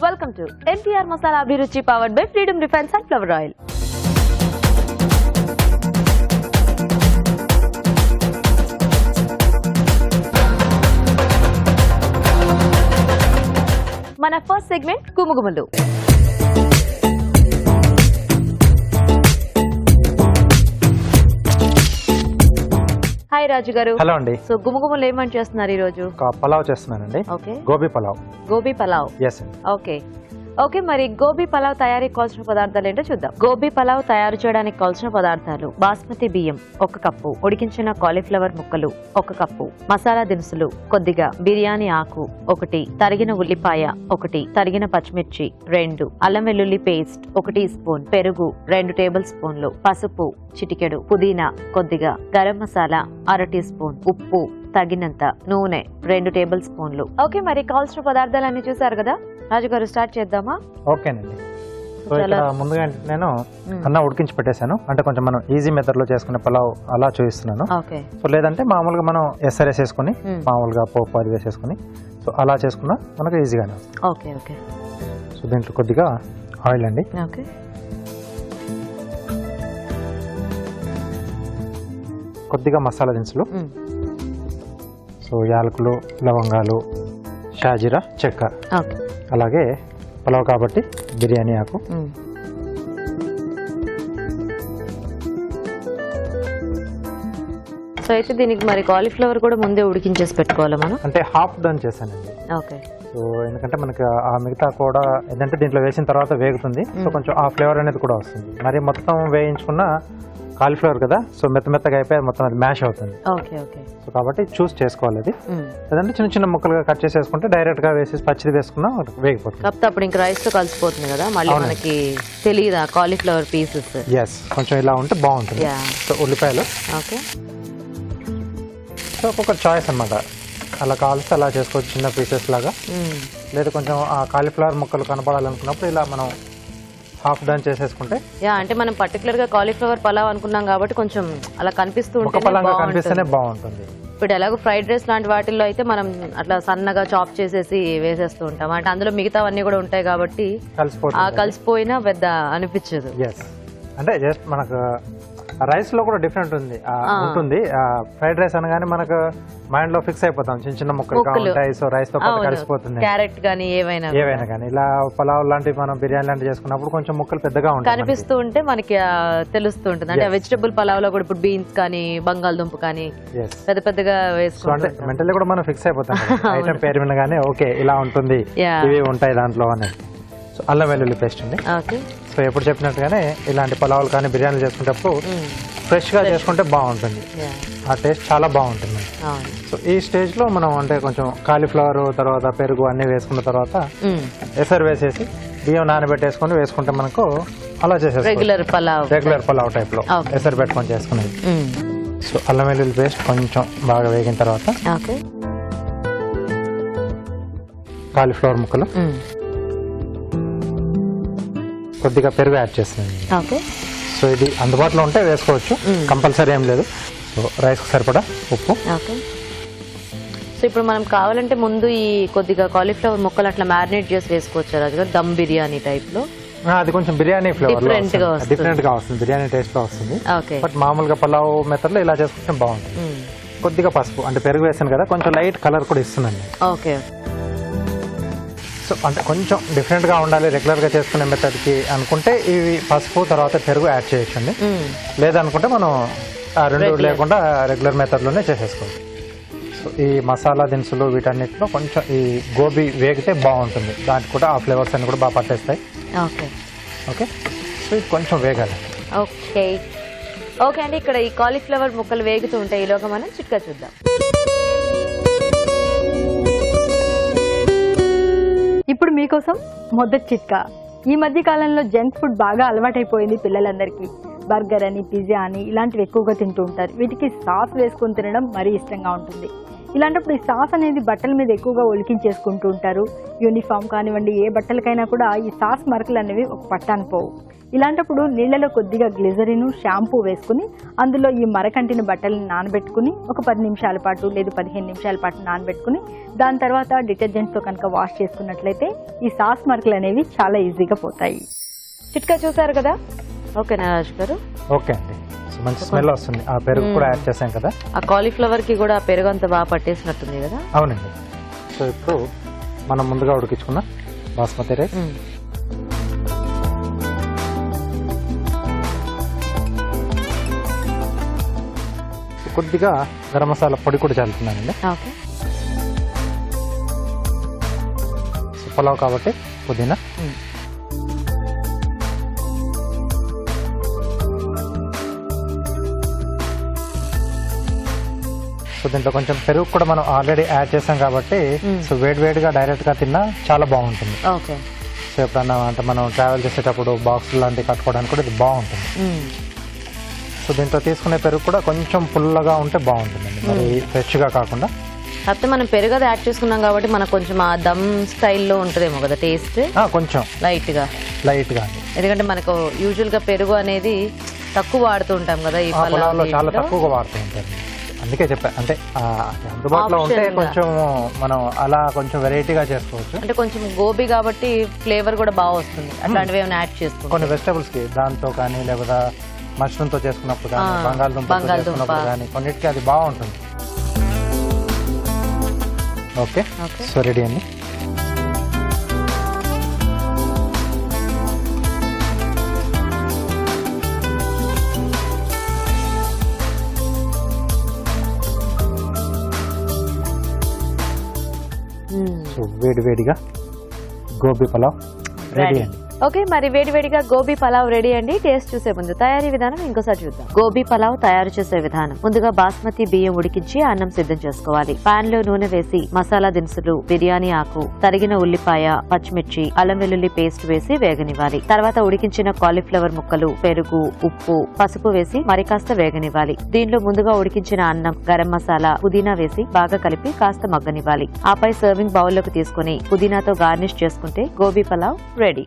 Welcome to NTR Masala Abhiruchi powered by Freedom Defense Sunflower Oil. మన first segment గుమగుమలు. Hi రాజు గారు. Hello అండి. So గుమగుమలు ఏమని చేస్తున్నారు ఈ రోజు? పలావ్ చేస్తున్నానండి. Okay. Gobi pulao. Gobi pulao. Yes. Okay okay మరి గోబీ పలావ్ తయారీకి కావాల్సిన పదార్థాలు ఏంటో చూద్దాం. గోబీ పలావ్ తయారు చేయడానికి కావాల్సిన పదార్థాలు: బాస్మతి బియ్యం 1 కప్పు, ఉడికించిన కాలీఫ్లవర్ ముక్కలు 1 కప్పు, మసాలా దినుసులు కొద్దిగా, బిర్యానీ ఆకు 1, తరిగిన ఉల్లిపాయ 1, తరిగిన పచ్చిమిర్చి 2, అల్లం వెల్లుల్లి పేస్ట్ 1 టీ స్పూన్, పెరుగు 2 టేబుల్ స్పూన్లు, పసుపు చిటికెడు, పుదీనా కొద్దిగా, గరం మసాలా 1/2 టీ స్పూన్, ఉప్పు తగినంత, నూనె 2 టేబుల్ స్పూన్లు. ఓకే మరి కావాల్సిన పదార్థాలన్నీ చూసారు కదా రాజు గారు, స్టార్ట్ చేద్దామా? ఓకేనండి. సో ఇక్కడ ముందుగా నేను అన్నం ఉడికించి పెట్టేశాను. అంటే కొంచెం మనం ఈజీ మెథడ్ లో చేసుకునే పలావ్ అలా చూపిస్తున్నాను. సో లేదంటే మామూలుగా మనం ఎస్ఆర్ఎస్ వేసుకుని మామూలుగా పోపు అది వేసేసుకుని సో అలా చేసుకున్నా మనకు ఈజీగానే వస్తుంది. Okay okay. సో దీంట్లో కొద్దిగా ఆయిల్ అండి. ఓకే. కొద్దిగా మసాలా దినుసులు, సో యాలకులు, లవంగాలు, షాజీరా, చెక్క, అలాగే పలావ్ కాబట్టి బిర్యానీ ఆకు, సో అయితే దీనికి మరి కాలీఫ్లవర్ కూడా ముందే ఉడికించేసి పెట్టుకోవాలి మనం? అంటే హాఫ్ డన్ చేశానండి. ఓకే. సో ఎందుకంటే మనకి ఆ మిగతా కూడా ఏంటంటే దీంట్లో వేసిన తర్వాత వేగుతుంది. సో కొంచెం ఆ ఫ్లేవర్ అనేది కూడా వస్తుంది. మరి మొత్తం వేయించుకున్న కాలీఫ్లవర్ కదా, సో మెత్తగా అయిపోయి మొత్తం అది మ్యాష్ అవుతుంది. Okay okay. సో కాబట్టి చూస్ చేసుకోవాలి అది. లేదంటే చిన్న చిన్న ముక్కలుగా కట్ చేసేసుకుంటే డైరెక్ట్ గా వేసేసి పచ్చిది వేసుకున్నా వేగిపోతుంది. కాకపోతే అప్పుడు ఇంకా రైస్ తో కలిసిపోతుంది కదా, మళ్ళీ మనకి తెలియదా కాలీఫ్లవర్ పీసెస్? ఎస్, కొంచెం ఇలా ఉంటే బాగుంటుంది. సో ఉల్లిపాయలు. ఓకే. సో ఒక్కొక్క చాయిస్ అన్నమాట, అలా కావాల్సి అలా చేసుకోవచ్చు చిన్న పీసెస్ లాగా. లేదా కొంచెం ఆ కాలీఫ్లవర్ ముక్కలు కనపడాలనుకున్నప్పుడు ఇలా మనం హాఫ్ డన్ చేసేసుకుంటే. అంటే మనం పర్టికులర్ గా కాలీఫ్లవర్ పలావ్ అనుకున్నాం కాబట్టి కొంచెం అలా కనిపిస్తూ కనిపిస్తేనే బాగుంటుంది. ఇప్పుడు ఎలాగో ఫ్రైడ్ రైస్ లాంటి వాటిల్లో అయితే మనం అట్లా సన్నగా చాప్ చేసేసి వేసేస్తూ ఉంటాం. అంటే అందులో మిగతావన్నీ కూడా ఉంటాయి కాబట్టి కలిసిపోయినా పెద్ద అనిపించదు. అంటే జస్ట్ మనకు రైస్ లో కూడా డిఫరెంట్ ఉంటుంది. ఫ్రైడ్ రైస్ అనగానే మనకు మైండ్ లో ఫిక్స్ అయిపోతాం, చిన్న చిన్న ముక్కలు ఉంటాయి, సో రైస్ తో కలిసిపోతుంది. క్యారెట్ గానీ ఏవైనా కానీ ఇలా పలావ్ లాంటి మనం బిర్యానీ లాంటి చేసుకున్నప్పుడు కొంచెం ముక్కలు పెద్దగా ఉంటాయి, కనిపిస్తూ ఉంటే మనకి తెలుస్తూ ఉంటుంది. అంటే వెజిటబుల్ పలావ్ లో కూడా ఇప్పుడు బీన్స్ కానీ బంగాళదుంప కానీ పెద్ద పెద్దగా వేసుకుంటే మెంటల్లీ కూడా మనం ఫిక్స్ అయిపోతాం. ఐటమ్ పేరు వినగానే ఓకే ఇలా ఉంటుంది, ఇవి ఉంటాయి దాంట్లో అనేది. సో అల్లం వెల్లుల్లి పేస్ట్ అండి. సో ఎప్పుడు చెప్పినట్టుగానే ఇలాంటి పలావులు కానీ బిర్యానీలు చేసుకునేటప్పుడు ఫ్రెష్ గా చేసుకుంటే బాగుంటుంది, ఆ టేస్ట్ చాలా బాగుంటుంది. సో ఈ స్టేజ్ లో మనం అంటే కొంచెం కాలీఫ్లవర్ తర్వాత పెరుగు అన్ని వేసుకున్న తర్వాత ఎసరు వేసేసి బియ్యం నానబెట్టేసుకొని వేసుకుంటే మనకు అలా చేసేసి రెగ్యులర్ పలావ్ టైప్ లో ఎసరు పెట్టుకొని చేసుకునేది. సో అల్లం వెల్లుల్లి పేస్ట్ కొంచెం బాగా వేగిన తర్వాత కాలీఫ్లవర్ ముక్కలు, కొద్దిగా పెరుగు యాడ్ చేస్తున్నాను. సో ఇది అందుబాటులో ఉంటే వేసుకోవచ్చు, కంపల్సరీ ఏం లేదు. సో రైస్కి సరిపడా ఉప్పు. సో ఇప్పుడు మనం కావాలంటే ముందు ఈ కొద్దిగా కాలీఫ్లవర్ ముక్కలు అట్లా మ్యారినేట్ చేసి వేసుకోవచ్చు రాజు గారు, దమ్ బిర్యానీ టైప్ లో. అది కొంచెం బిర్యానీ ఫ్లేవర్ డిఫరెంట్ గా వస్తుంది, బిర్యానీ టేస్ట్ లో వస్తుంది. బట్ మామూలుగా పలావ్ మెథడ్ లో ఇలా చేసుకుంటే బాగుంటుంది. కొద్దిగా పసుపు, అంటే పెరుగు వేసాను కదా, కొంచెం లైట్ కలర్ కూడా ఇస్తుందండి. ఓకే. సో అంటే కొంచెం డిఫరెంట్గా ఉండాలి రెగ్యులర్గా చేసుకునే మెథడ్కి అనుకుంటే ఇవి పసుపు తర్వాత పెరుగు యాడ్ చేయొచ్చండి. లేదనుకుంటే మనం రెండు లేకుండా రెగ్యులర్ మెథడ్లోనే చేసేసుకోవచ్చు. సో ఈ మసాలా దినుసులు వీటన్నిటిలో కొంచెం ఈ గోబీ వేగితే బాగుంటుంది, దానికి కూడా ఆ ఫ్లేవర్స్ అన్ని కూడా బాగా పట్టేస్తాయి. Okay okay. సో ఇది కొంచెం వేగాలి. ఓకే ఓకే అండి. ఇక్కడ ఈ కాలీఫ్లవర్ ముక్కలు వేగుతూ ఉంటాయి, ఈలోగా మనం చిట్కా చూద్దాం. ఇప్పుడు మీకోసం మొదటి చిట్కా. ఈ మధ్య కాలంలో జంక్ ఫుడ్ బాగా అలవాటైపోయింది పిల్లలందరికీ. బర్గర్ అని, పిజ్జా అని ఇలాంటివి ఎక్కువగా తింటూ ఉంటారు. వీటికి సాస్ వేసుకొని తినడం మరీ ఇష్టంగా ఉంటుంది. ఇలాంటప్పుడు ఈ సాస్ అనేది బట్టల మీద ఎక్కువగా ఒలికించేసుకుంటూ ఉంటారు. యూనిఫామ్ కానివ్వండి, ఏ బట్టలకైనా కూడా ఈ సాస్ మరకలు అనేవి ఒక పట్టాను పోవు. ఇలాంటప్పుడు నీళ్లలో కొద్దిగా గ్లిజరిన్, షాంపూ వేసుకుని అందులో ఈ మరకంటిన బట్టలను నానబెట్టుకుని ఒక 10 నిమిషాల పాటు లేదా 15 నిమిషాల పాటు నానబెట్టుకుని దాని తర్వాత డిటర్జెంట్తో కనుక వాష్ చేసుకున్నట్లయితే ఈ సాస్ మరకలు అనేవి చాలా ఈజీగా పోతాయి. చిట్కా చూసారు కదా? ఓకేనా రాజు గారు? ఓకే అండి. సో మంచి స్మెల్ వస్తుంది. ఆ పెరుగు కూడా యాడ్ చేసాం కదా. ఆ కాలీఫ్లవర్ కి కూడా పెరుగు అంతా బాగా పట్టేసినట్టుంది కదా? అవునండి. సో ఇప్పుడు మనం ముందుగా ఉడికించుకున్న బాస్మతి రైస్, కొద్దిగా గరం మసాలా పొడి కూడా చల్లుతున్నానండి. ఓకే. సో పులావ్ కాబట్టి పుదీనా, సో దీంట్లో కొంచెం పెరుగు కూడా మనం ఆల్రెడీ యాడ్ చేసాం కాబట్టి సో వేడివేడిగా డైరెక్ట్ గా తిన్నా చాలా బాగుంటుంది. ఓకే. సో ఎప్పుడన్నా అంటే మనం ట్రావెల్ చేసేటప్పుడు బాక్స్ లాంటివి కట్టుకోవడానికి కూడా ఇది బాగుంటుంది. సో దీంట్లో తీసుకునే పెరుగు కూడా కొంచెం పుల్లగా ఉంటే బాగుంటుందండి, మరి ఫ్రెష్గా కాకుండా. కాకపోతే మనం పెరుగు అది యాడ్ చేసుకున్నాం కాబట్టి మనకు కొంచెం ఆ దమ్ స్టైల్లో ఉంటుందేమో కదా టేస్ట్, కొంచెం లైట్గా. ఎందుకంటే మనకు యూజువల్గా పెరుగు అనేది తక్కువ వాడుతూ ఉంటాం కదా ఈ పొలాల్లో, చాలా తక్కువగా వాడుతూ ఉంటారు. అందుకే చెప్పా, అంటే అందుబాటులో ఉంటే కొంచెం మనం అలా కొంచెం వెరైటీగా చేసుకోవచ్చు. అంటే కొంచెం గోబీ కాబట్టి ఫ్లేవర్ కూడా బాగా వస్తుంది, అట్లాంటివి ఏమైనా యాడ్ చేసుకోవచ్చు. కొన్ని వెజిటబుల్స్ కి దాంతో కానీ, లేకపోతే మష్రూమ్ తో చేసుకున్నప్పుడు కానీ, బంగాళదుంప చేసుకున్నప్పుడు కానీ కొన్నిటికి అది బాగుంటుంది. ఓకే, సో రెడీ అండి. సో వేడివేడిగా గోబీ పలావ్ రెడీ అండి. ఓకే, మరి వేడివేడిగా గోబీ పలావ్ రెడీ అండి. టేస్ట్ చూసే ముందు తయారీ విధానం ఇంకోసారి చూద్దాం. గోబీ పలావ్ తయారు చేసే విధానం: ముందుగా బాస్మతి బియ్యం ఉడికించి అన్నం సిద్ధం చేసుకోవాలి. పాన్ లో నూనె వేసి మసాలా దినుసులు, బిర్యానీ ఆకు, తరిగిన ఉల్లిపాయ, పచ్చిమిర్చి, అల్లం వెల్లుల్లి పేస్ట్ వేసి వేగనివ్వాలి. తర్వాత ఉడికించిన కాలీఫ్లవర్ ముక్కలు, పెరుగు, ఉప్పు, పసుపు వేసి మరి కాస్త వేగనివ్వాలి. దీనిలో ముందుగా ఉడికించిన అన్నం, గరం మసాలా, పుదీనా వేసి బాగా కలిపి కాస్త మగ్గనివ్వాలి. ఆపై సర్వింగ్ బౌల్ లోకి తీసుకుని పుదీనాతో గార్నిష్ చేసుకుంటే గోబీ పలావ్ రెడీ.